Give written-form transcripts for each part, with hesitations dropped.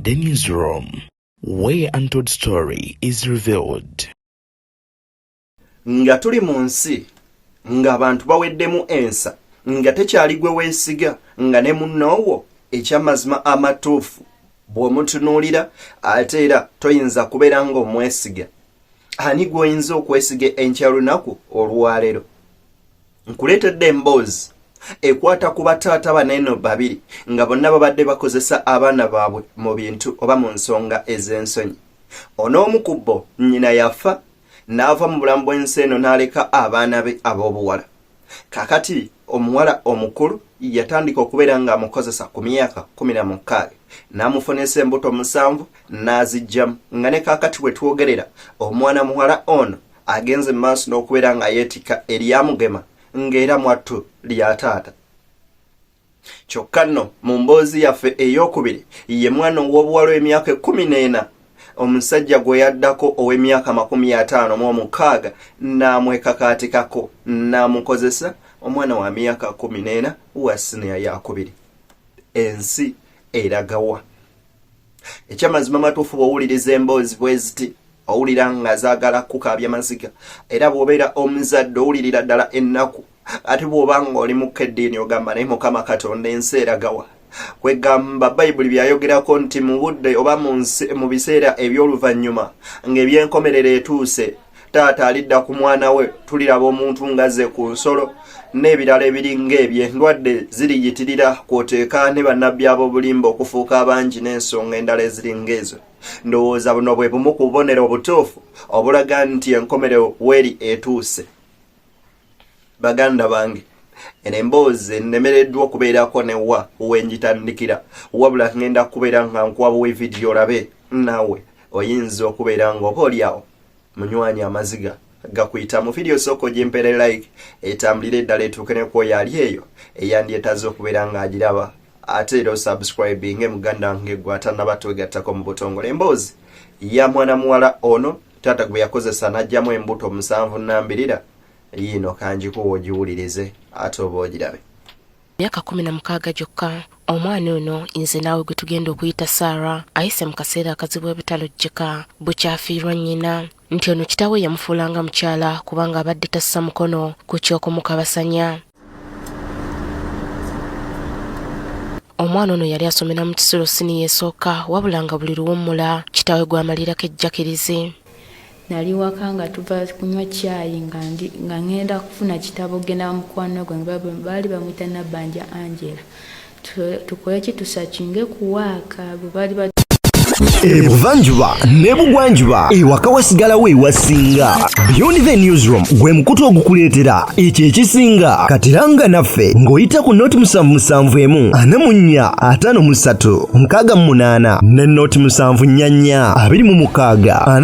The newsroom, where untold story is revealed. Nga tuli mu nsi nga abantu baweddemu ensa nga tekyali gwe weesiga nga ne munnoowo ekyamazima amatuufu bw'omutunuulira ate era toyinza kubeera ng'omwesiga. Ani gw'oyinza okwesiga enkya lunaku olwaleero? Nkuleetedde emboozi ekwata ku bataata banene babiri nga bonna babadde bakozesa abaana baabwe mu bintu oba mu nsonga ez'ensonyi. On'omu ku bo nnyina yafa n'ava mu bulamu bw'ensi eno n'aleka abaana be ab'obuwala. Kakati omuwala omukulu yatandika okubeera ng'amukozesa ku myaka 16 n'amufunisa embuto 7 n'azijjamu nga ne kakati bwe twogerera omwana muwala ono agenze mu maaso n'okubeera nga yeetika eryamugema ng'era mwattu lya taata. Kyokka nno mu mboozi yaffe ey'okubiri ye mwana ow'obuwala w'emyaka 14 omusajja gwe yaddako ow'emyaka 56 n'amwekakaatikako n'amukozesa omwana wa myaka 14 wa siniya yakubiri. Ensi eragawa. Ekyamazima matuufu bw'owuliriza emboozi bwe ziti owulira nga zaagala kukaabya maziga, era bw'obeera omuzadde owulirira ddala ennaku, ate bw'oba ng'oli mu keddiini ogamba naye Mukama Katonda ensi eragawa. Kwegamba Bayibuli byayogerako nti mu budde oba mu biseera eby'oluvannyuma ng'ebyenkomerero etuuse, taata alidda ku mwana we, tuliraba omuntu ngaze ku nsolo n'ebirala ebiri ng'eby'endwadde ziriyitirira kw'oteeka ne bannabbi ab'obulimba okufuuka abangi n'ensonga endala eziri ng'ezo. Ndowooza buno bwe bumu ku bubonero obutuufu obulaga nti enkomerero weeri etuuse. Baganda bange, eno emboozi nnemereddwa okubeerako newa w'enjitandikira, wabula ngenda kubeera nga nkuwabuwa vidiyo olabe naawe oyinza okubeera ng'oba oliawo munywanyi amaziga gakuyita mu vidiyo sooka ogimpere like etambulire eddala etuuke ne kwoyo ali eyo eyandyetaze okubeera ng'agiraba, ate era osubscribinge muganda wange gwe atannaba twegattako mu butongole. Emboozi ya mwana muwala ono taata gwe yakozesa n'aggyamu embuto 7 n'ambirira yiino kanjikuwa ogiwulirize ate oba ogirabe. Myaka 16 gyokka omwana ono nze naawe gwe tugenda okuyita Sarah ayise mu kaseera akazibu ebitalojjeka bukyafiirwa nnyina nti ono kitaawe yamufuulanga mukyala kubanga abadde tassa mukono ku ky'okumukabasanya. Omwana ono yali asomera mu Kisulo siniya esooka wabula nga buli luwummula kitaawe gwamalirako ejjakirizi. Nali waka nga tuva kunywa caayi nga ngenda kufuna kitabo genda mukwano gwange baali bamuyita Nabbanja Angela. Tukole ki tusakinge kuwaaka bwe baali Ebuvanjuba ne bugwanjuba ewaka wasigalawo ewasinga. Beyond the newsroom gwe mukutu ogukuleetera ekyo ekisinga. Katiranga naffe ng'oyita ku noti 771 44 53 ne noti 744 26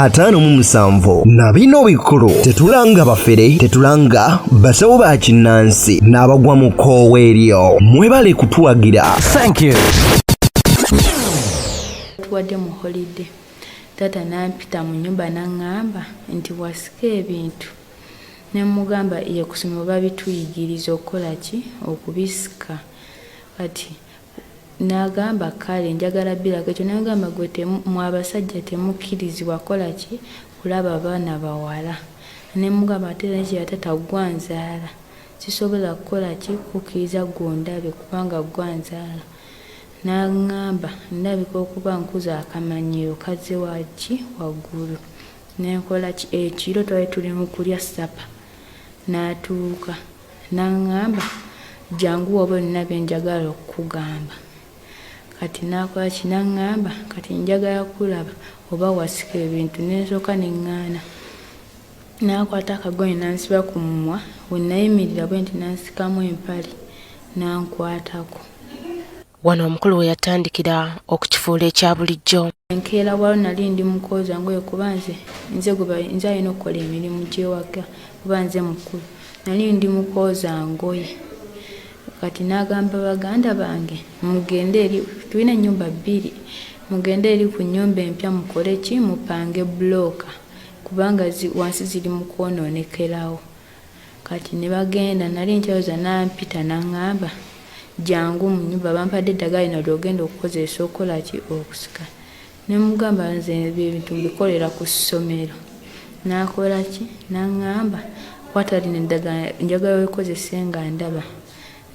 41 na bino bikulu tetulanga bafere, tetulanga basawo ba kinnansi n'abagwa mu koowa eryo. Mwebale kutuwagira. Thank you. Tuwadde mu holiday. Taata nampita mu nnyumba n'aŋŋamba nti wasika ebintu. Ne mugamba ye kusoma oba bituyigiriza okukola ki okubisika. Kati n'agamba kale njagala birako ekyo n'agamba gwe mu abasajja temukkirizibwa kola ki kulaba abaana bawala. Ne mugamba ate ya taata gwanzaala sisobola kukola ki kukkiriza gondabe kubanga gwanzaala. N'aŋŋamba ndabika okuba nkuza akamanyiiro kazze waki waggulu. Nenkola ekiro twali tuli mu kulya ssapa. N'atuuka n'aŋŋamba jangu oba olina bye njagala okukugamba. Kati n'akola ki n'aŋŋamba kati njagala kulaba oba wasika ebintu. N'ensooka neŋŋaana. N'akwata akagoye n'ansiba ku mumwa we nayimirira bwe nti n'ansikamu empale n'ankwatako. Wano omukulu we yatandikira okukifuula ekya bulijjo. Enkeera walo nali ndi mukooza ngoye kuba nze alina okukola emirimu gy'ewaka kuba nze mukulu. Nali ndi mukooza ngoye. Kati n'agamba baganda bange mugende eri, tulina ennyumba 2, mugende eri ku nnyumba empya mukole ki mupange bulooka kubanga wansi ziri mu kwonoonekerawo. Kati ne bagenda nali nkyawuza n'ampita n'aŋŋamba jangu mu nnyumba bampadde eddagala lino lyogenda okukozesa okola ki okusika. Ne mugamba nze ebintu mbikolera ku ssomero. N'akola ki? N'aŋŋamba kwata lino eddagala njagala weekozese nga ndaba.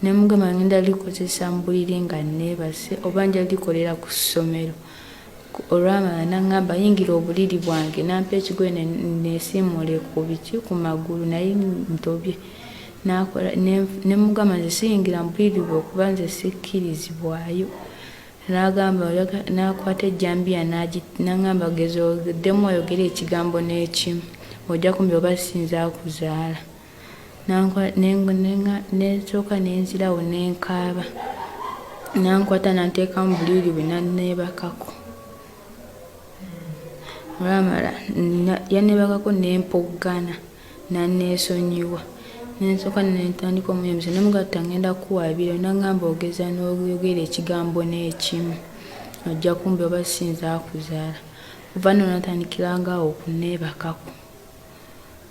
Ne mugamba ngenda likozesa mu buliri nga neebase oba nja likolera ku ssomero. Olwamala n'aŋŋamba yingira obuliri bwange nampa ekigoye neesiimule ku biki ku magulu naye ntobye. Ne mugamba nze siyingira mu buliri bwe okuba nze sikkirizibwayo. N'agamba n'akwata ejjambiya n'aŋŋamba gezogeddemu oyogere ekigambo n'ekimu ojja kumbi oba sinza kuzaala. N'esooka n'enzirawo n'enkaaba n'ankwata n'anteeka mu buliri bwe n'anneebakako. Olwamala yanneebakako n'empoggana n'anneesonyiwa. N'ensooka n'entandika omuyembezo ne mugatta ngenda kuwaabira n'aŋŋamba ogeza n'oyogera ekigambo n'ekimu ojja kumbi oba sinza kuzaala. Kuva nno natandikiranga okunneebakako.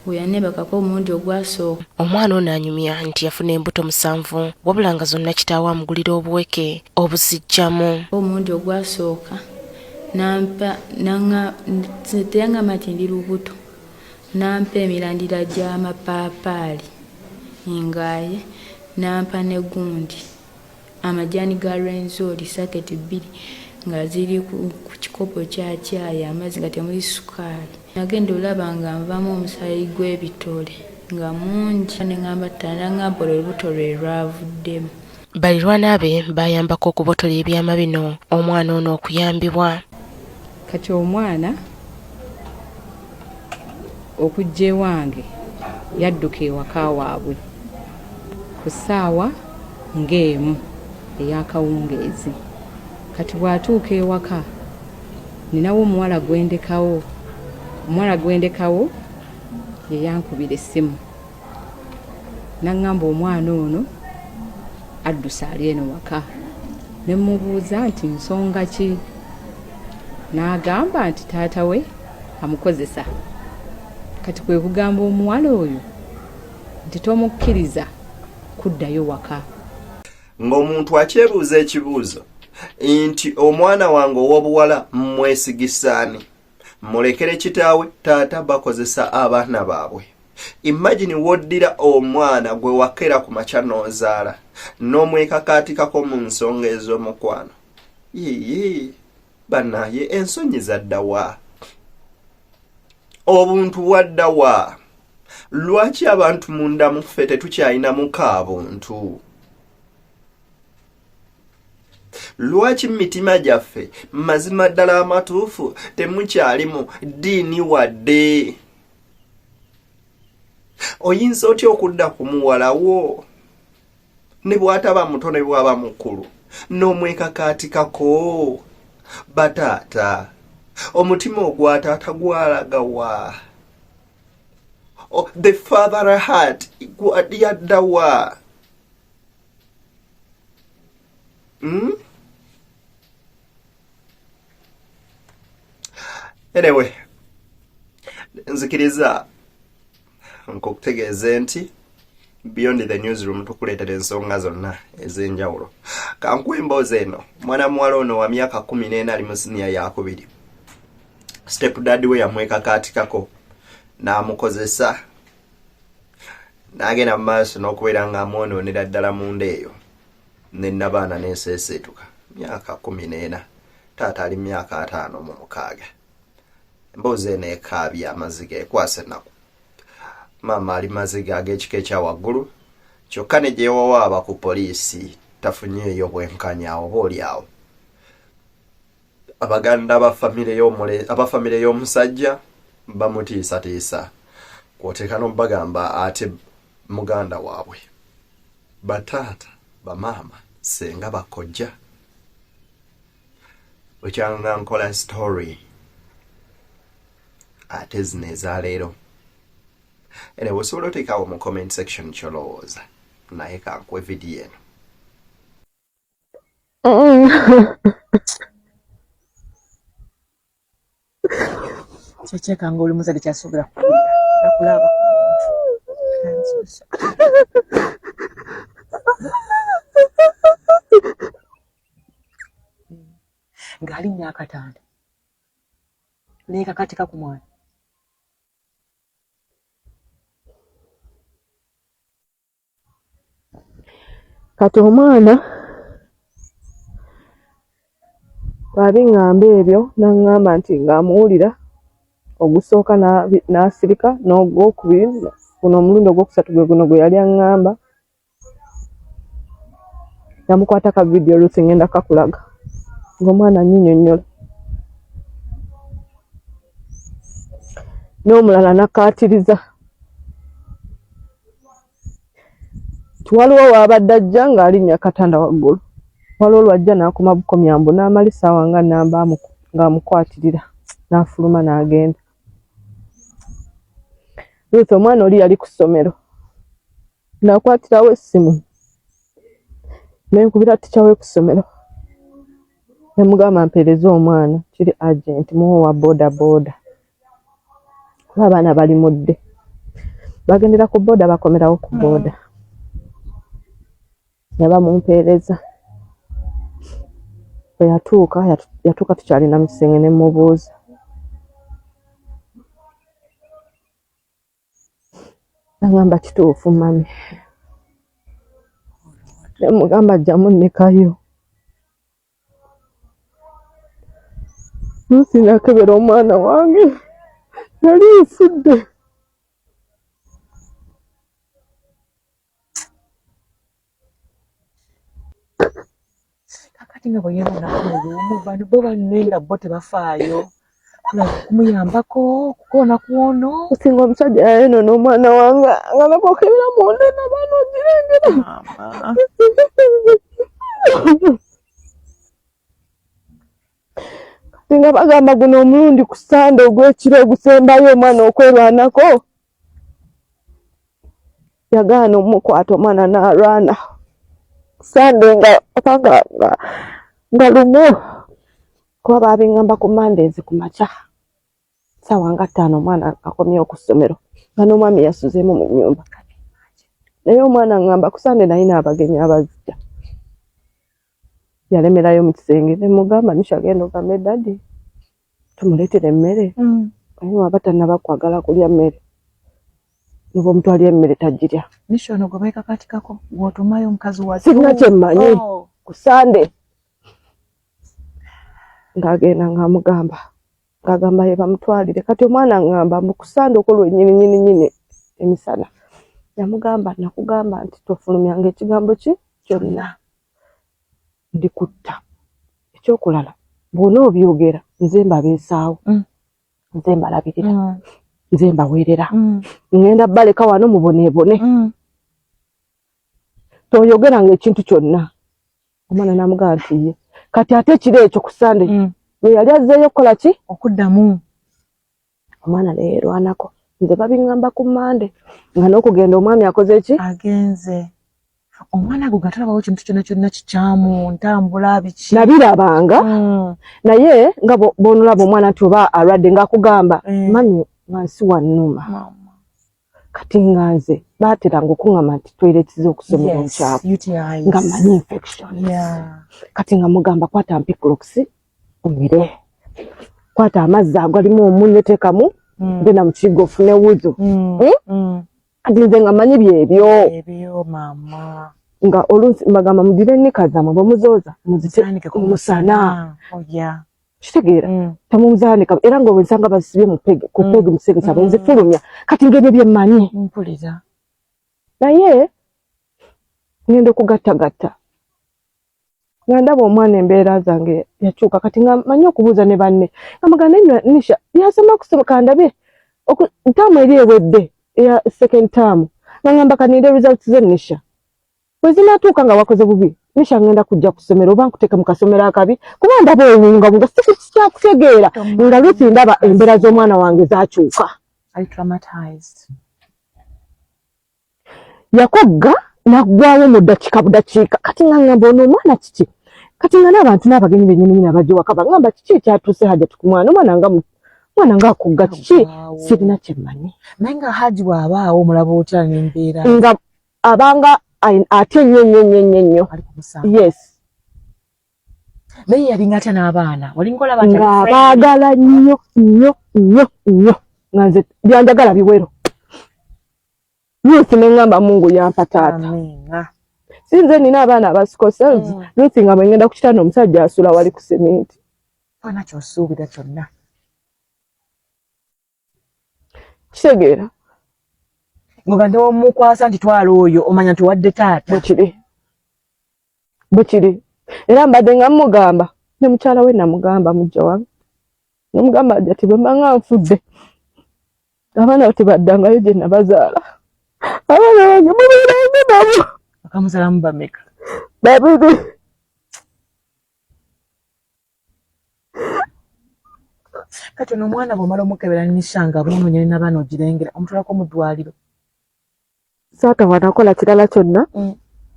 Bwe yanneebakako omulundi ogwasooka omwana ono anyumya nti yafuna embuto 7 wabula nga zonna kitaawe amugulira obuweke obuzijamu. Omulundi ogwasooka teyaŋŋamba nti ndi lubuto. Nampa emirandira gy'amapaapaali ngaaye nampa ne gundi amajaani ga Rwenzori saketi 2 nga ziri ku kikopo kya caayi amaziga temuli sukaali. Nagenda olaba nga nvamu omusaayi gw'ebitole nga mungi. Neŋŋamba ttanaŋŋamba olubuto lwe lwavuddemu. Balirwana be bayambako okubotola ebyama bino omwana ono okuyambibwa. Kati omwana okujja ewange yadduka ewaka waabwe ku ssaawa ng'emu ey'akawungeezi. Kati bw'atuuka ewaka ninawo omuwala gwendekawo ye yankubira essimu n'aŋŋamba omwana ono adduse ali eno waka. Ne mmubuuza nti nsonga ki? N'agamba nti taata we amukozesa. Kati kwe kugamba omuwala oyo nti tomukkiriza kuddayo waka. Ng'omuntu akyebuuza ekibuuzo nti omwana wange ow'obuwala mwesigisaani, mulekere kitaawe taata bakozesa abaana baabwe. Imagine woddira omwana gwe wakera ku makya n'ozaala n'omwekakaatikako mu nsonga ez'omukwano. Yiyi bannaye ensonyi zaddawa, obuntu bwaddawa. Lwaki abantu munda mu ffe tetukyayinamu kaabuntu? Lwaki mitima gyaffe mazima ddala amatuufu temukyalimu ddiini wadde? Oyinza otya okudda ku muwalawo ne bw'ataba muto ne bw'aba mukulu n'omwekakaatikako? Bataata, omutima ogwataata gwalagawa? The father heart yaddawa? Anyway, nzikiriza nkutegeeze nti Beyond the Newsroom tukuleetera ensonga zonna ez'enjawulo. Kankuwa emboozi eno. Mwana muwala ono wa myaka 14 ali mu siniya yakubiri. Stepdad we yamwekakaatikako n'amukozesa n'agenda mu maaso n'okubeera nga amwonoonera ddala munda eyo n'ennabaana n'eseeseetuka. Myaka 14, taata ali myaka 56. Emboozi eno ekaabya amaziga ekwasa ennaku. Maama ali maziga ag'ekika ekya waggulu, kyokka ne gyewawaaba ku poliisi tafunyeeyo bwenkanya oba oliawo. Abaganda abafamire y'omusajja bamutiisatiisa, kwoteeka n'obagamba ate muganda waabwe. Bataata, bamaama, senga bakojja. Wekyanga nkola story ate zino eza leero. Anyway, osobola oteekawo mu comment section kyolowooza naye kankuwe vidiyo eno. Kyekanga oli muzadde kyasobola kulaba ku muntu. ng'alinnya akatanda n'ekakatika ku mwana. Kati omwana bw'abiŋŋamba ebyo n'aŋŋamba nti ng'amuwulira ogusooka n'asirika n'ogwokubiri guno omulundi ogwokusatu gwe guno gwe yali aŋŋamba. Namukwata ka vidiyo luusi ngenda kakulaga ng'omwana annyinnyonnyola n'omulala nakkaatiriza nti waliwo waabadde ajja ng'alinnya akatanda waggulu, waliwo lwajja n'akoma bukomyambu n'amala essaawa nga nnamba ng'amukwatirira n'afuluma n'agenda. Luusi omwana oli yali ku ssomero, n'akwatirawo essimu nenkubira ticca we ku ssomero nemugamba mpeereza omwana kiri agenti muwe wa booda booda kuba abaana bali mudde bagendera ku booda bakomerawo ku booda. Yaba mumpeereza bwe yatuuka tukyalina Misenge ne mubuuza nagamba kituufu mami, nemugamba jjamu nnekayo. Luusi nakebera omwana wange yali nfudde. Kakati nga bwe yeewonakuomu bano bo bannenga bo tebafaayo kumuyambako kukoona kuono. Osinga omusajja yayonoona omwana wange nga nakokebera munda nabaana ogirengera. Singa bagamba guno omulundi ku Sande ogw'ekiro ogusembayo omwana okwerwanako, yagaana omukwata omwana n'alwana. Sande nga lumu kuba baabingamba ku Mondays ku makya ssaawa nga 5 omwana akomyewo ku ssomero nga n'omwami yasuzeemu mu nnyumba. Naye omwana ngamba ku Sande nalina abagenyi abazija. Yalemerayo mu kisenge nemugamba Nisha genda ogambe Daddy tumuleetere emmere. Naye waba tannaba kwagala kulya mmere niba omutwalira emmere tagirya. Nisha ono gwe beekakatikako gw'otumayo omukazi wa sirina kye mmanyi ku Sande ng'agenda ng'amugamba ng'agamba ye bamutwalire. Kati omwana ngamba mbu ku Sande okolwa ennyini emisana yamugamba nakugamba nti tofulumyanga ekigambo ki kyonna ndikutta. Ekyokulala bw'ona obyogera nze mbabeesaawo, nze mbalabirira, nze mbaweerera, ngenda baleka wano muboneebone, toyogeranga ekintu kyonna. Omwana n'amugamba nti ye kati ate ekiro ekyo ku Sande we yali azzeeyo okukola ki? Okuddamu. Omwana neerwanako nze babingamba ku Mande nga n'okugenda omwami akoze ki? Agenze. Omwana gwe gatalabawo kintu kyonna kikyamu ntambula biki nabirabanga. Naye nga bw'onolaba omwana nti oba alwadde ng'akugamba mami wansi wannuma. Kati nga nze baateranga okuŋŋamba nti toyiretiza okusomera omukyako nga manyi infection. Kati nga mugamba kwata Ampiclox omire, kwata amazzi agalimu omunnyo teekamu genda mu kigo ofune wuzo. Kati nze nga manyi byebyo maama nga oluusi mbagamba mugire nnikazamu bwemuzooza muziteeke ku musana. Kitegeera temuzaanika era nga obwensanga bazisibye ku pegi musegesa bwenzifulumya. Kati ng'ebyo bye mmanyi mpulira. Naye ngenda okugattagatta nga ndaba omwana embeera zange yakyuka. Kati nga manyi okubuuza ne banne nga muganda Nisha byasoma kusoma kandabye ntaamu eri ewedde eya second term nga ngamba kaninde results ze Nisha bwe zinaatuuka nga wakoze bubi Nisha ngenda kujja ku ssomero oba nkuteeke mu kasomero akabi kuba ndaba owunga sikyakutegeera nga Luusi ndaba embeera z'omwana wange zakyuka. Yakogga naggwawo mu ddakiika budakiika. Kati nga ngamba ono omwana kiki? Kati nga n'abantu n'abagenyi bennyini abajja waka bagamba kiki ekyatuuse Hajati ku mwana omwana nga akugga kiki? Sirina kye mmanyi. Naye nga Haji bw'abaawo omulaba otya n'embeera nga abanga ate nnyo. Yes. naye yalinga atya n'abaana olingola abantu nga baagala nnyo nga nze byanjagala biwero Ruth ne ngamba Mungu yampa taata sinze nina abaana abasikosels Ruth nga bwengenda ku kitanda omusajja asula wali ku sementi fana ky'osuubira kyonna kitegeera ngoba ndomukwasa nti twala oyo omanya nti wadde taata bukiri era mbadde nga mugamba ne mukyala we namugamba mujja wange namugamba ati bwe mba nga nfudde abaana tebaddangayo gye nabazaala abaana bange mubeerange nabo akamusalamu bameka babiri kati ono omwana bw'omala omukebera n'ishanga bw'onoonya n'abaana ogirengera omutwalako mu ddwaliro saatawa nakola kirala kyonna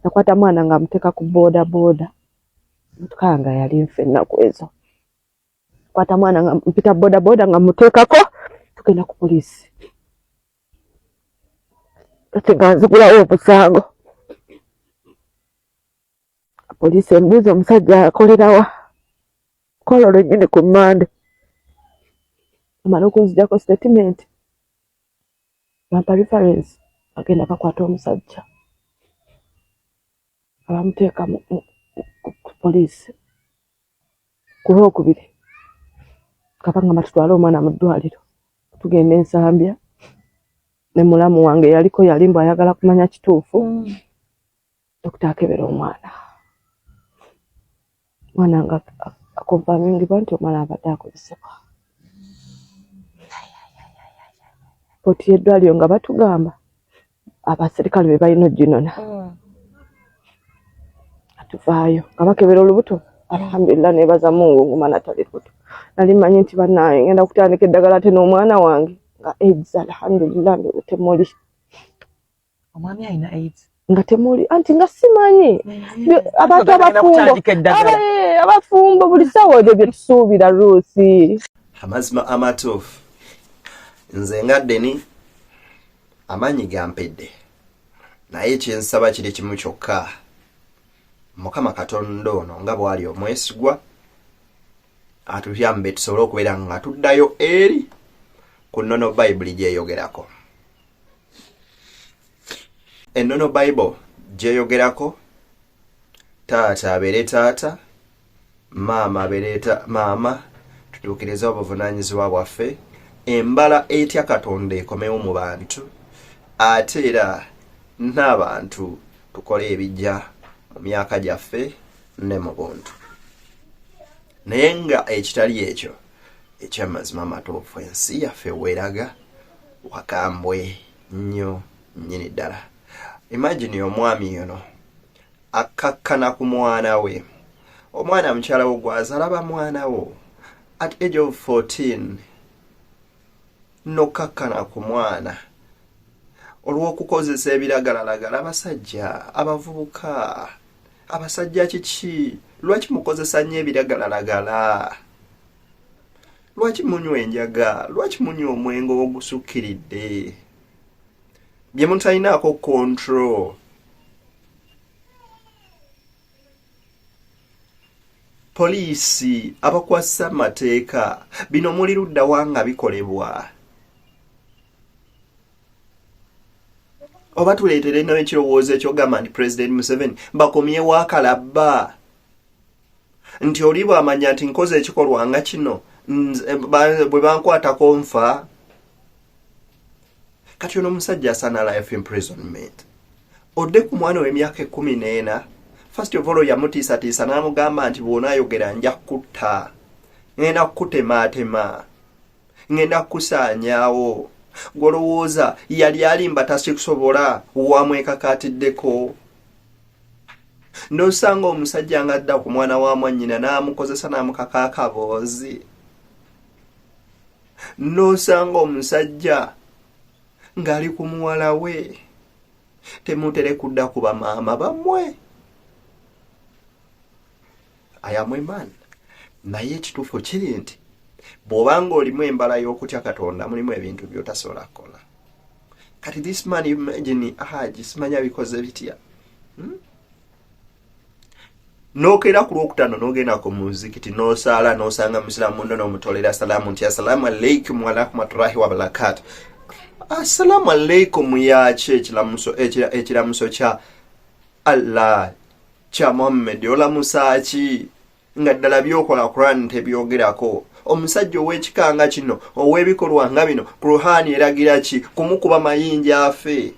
nakwata mwana nga amuteeka ku boodabooda mutukaa nga yali nfe ennaku ezo kwata mwana nga mpita boodabooda nga muteekako tugenda ku poliisi kati nga nzigulawo omusango poliisi embuuza omusajja akolerawa kola olwennyini ku mmande amala okunzijako statement bampa reference agenda bakwata omusajja abamuteeka ku poliisi ku lwokubiri kabanga tutwala omwana mu ddwaliro tugenda ensambya ne mulamu wange yaliko yalimba ayagala kumanya kituufu dokita akebera omwana nga akonfamingibwa nti omwana abadde akozesebwa poti y'eddwaliro nga batugamba abaserikale be balina oginona atuvaayo nga bakebera olubuto alhamdulillah nebaza Mungu ngumana tali lubuto nali manyi nti bannange ngenda kutandika eddagala ate n'omwana wange nga AIDS alhamdulillah temuli omwami alina AIDS nga temuli anti nga simanyi abantu abafumbo buli ssaawa ebyo bye tusuubira Ruusi amazima amatuufu nze nga Deni amanyi gampedde naye kyensaba kiri kimu kyokka Mukama Katonda ono nga bwali omwesigwa atuyambe tusobole okubeera nga tuddayo eri ku nnono Bayibuli gyeyogerako ennono Bayibuli gyeyogerako taata abeere taata maama abeere maama tutuukirize obuvunaanyizibwa bwaffe embala etya Katonda ekomewo mu bantu ate era n'abantu tukole ebijja mu myaka gyaffe ne mu buntu naye nga ekitali ekyo eky'amazima amatuufu ensi yaffe weeraga wakambwe nnyo nnyini ddala imagine omwami yono akakkana ku mwana we omwana mukyala wo gwazaala ba mwana wo at age of 14 nokakkana ku mwana olw'okukozesa ebiragalalagala abasajja abavubuka abasajja kiki lwaki mukozesa nnyo ebiragalalagala lwaki munywa enjaga lwaki munywa omwenge ogusukkiridde bye mutalinaako control poliisi abakwasa amateeka bino muli luddawa nga bikolebwa oba tuleetere eno ekirowoozo ekyogamba nti President Museveni bakomyewo akalabba nti oli bw'amanya nti nkoze ekikolwa nga kino bwe bankwatako nfa kati ono omusajja asaana life imprisonment odde ku mwana w'emyaka 14 first of all yamutiisatiisa n'amugamba nti bw'onaayogera nja kutta ngenda kukutemaatema ngenda kukusaanyaawo gwolowooza yali alimba tasikusobola wamwekakaatiddeko n'osanga omusajja nga adda ku mwana wa mwannyina n'amukozesa n'amukaka akaboozi n'osanga omusajja ng'ali ku muwala we temutere kudda ku bamaama bammwe ayamweman naye ekituufu kiri nti bw'obanga olimu embala y'okutya Katonda mulimu ebintu by'otasobola kukola kati this man imagine simanya bikoze bitya n'okeera ku lwokutaano n'ogenda ku muzikiti n'osaala n'osanga musiraamu muno n'omutolera salaamu nti assalaamu alaikum warahmatullahi wabarakatu. Assalaamu alaikum yaki ekiramuso kya Allah kya Muhammad olamusa ki nga ddala byokola Quran tebyogerako. Omusajja ow'ekikanga kino ow'ebikolwa nga bino Qur'ani eragira ki kumukuba mayinja afe.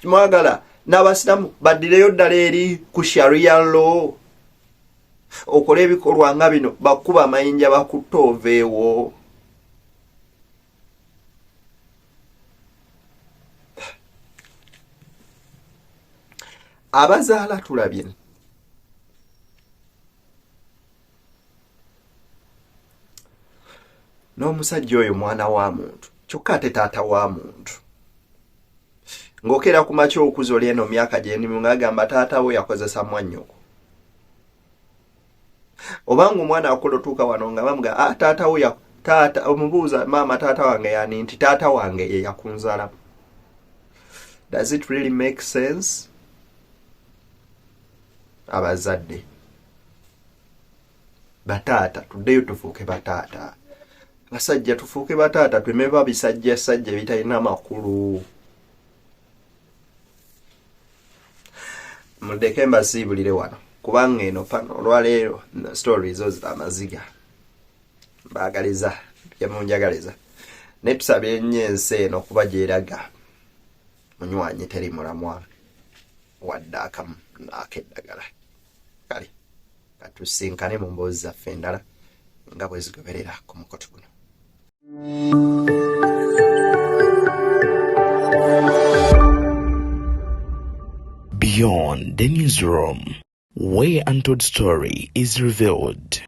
Mwagala n'abasiramu baddireyo ddala eri ku sharia law okola ebikolwa nga bino bakuba amayinja bakutta oveewo. Abazaala tulabye n'omusajja oyo mwana wa muntu kyokka ate taata wa muntu ng'okeera ku makya okuza oli eno myaka gyendimu ng'agamba taata we yakozesa mwannyoko obanga omwana akola otuuka wano nga bamuga taata we taata omubuuza maama taata wange yani nti taata wange ye yakunzala. Does it really make sense? Abazadde bataata tuddeyo tufuuke bataata. Basajja tufuuke bataata twemeba bisajja sajja bitalina makulu. Muddeke mbasiibulire wano kubanga eno pano olwaleero stories zo amaziga baagaliza byemunjagaliza ne tusabye nnyo ensi eno kuba gyeraga munywanyi teri mulamwa wadde akamu n'akeddagala. Kale katusinkane mu mboozi zaffe endala nga bwe zigoberera ku mukoto guno. Beyond the newsroom, where untold story is revealed.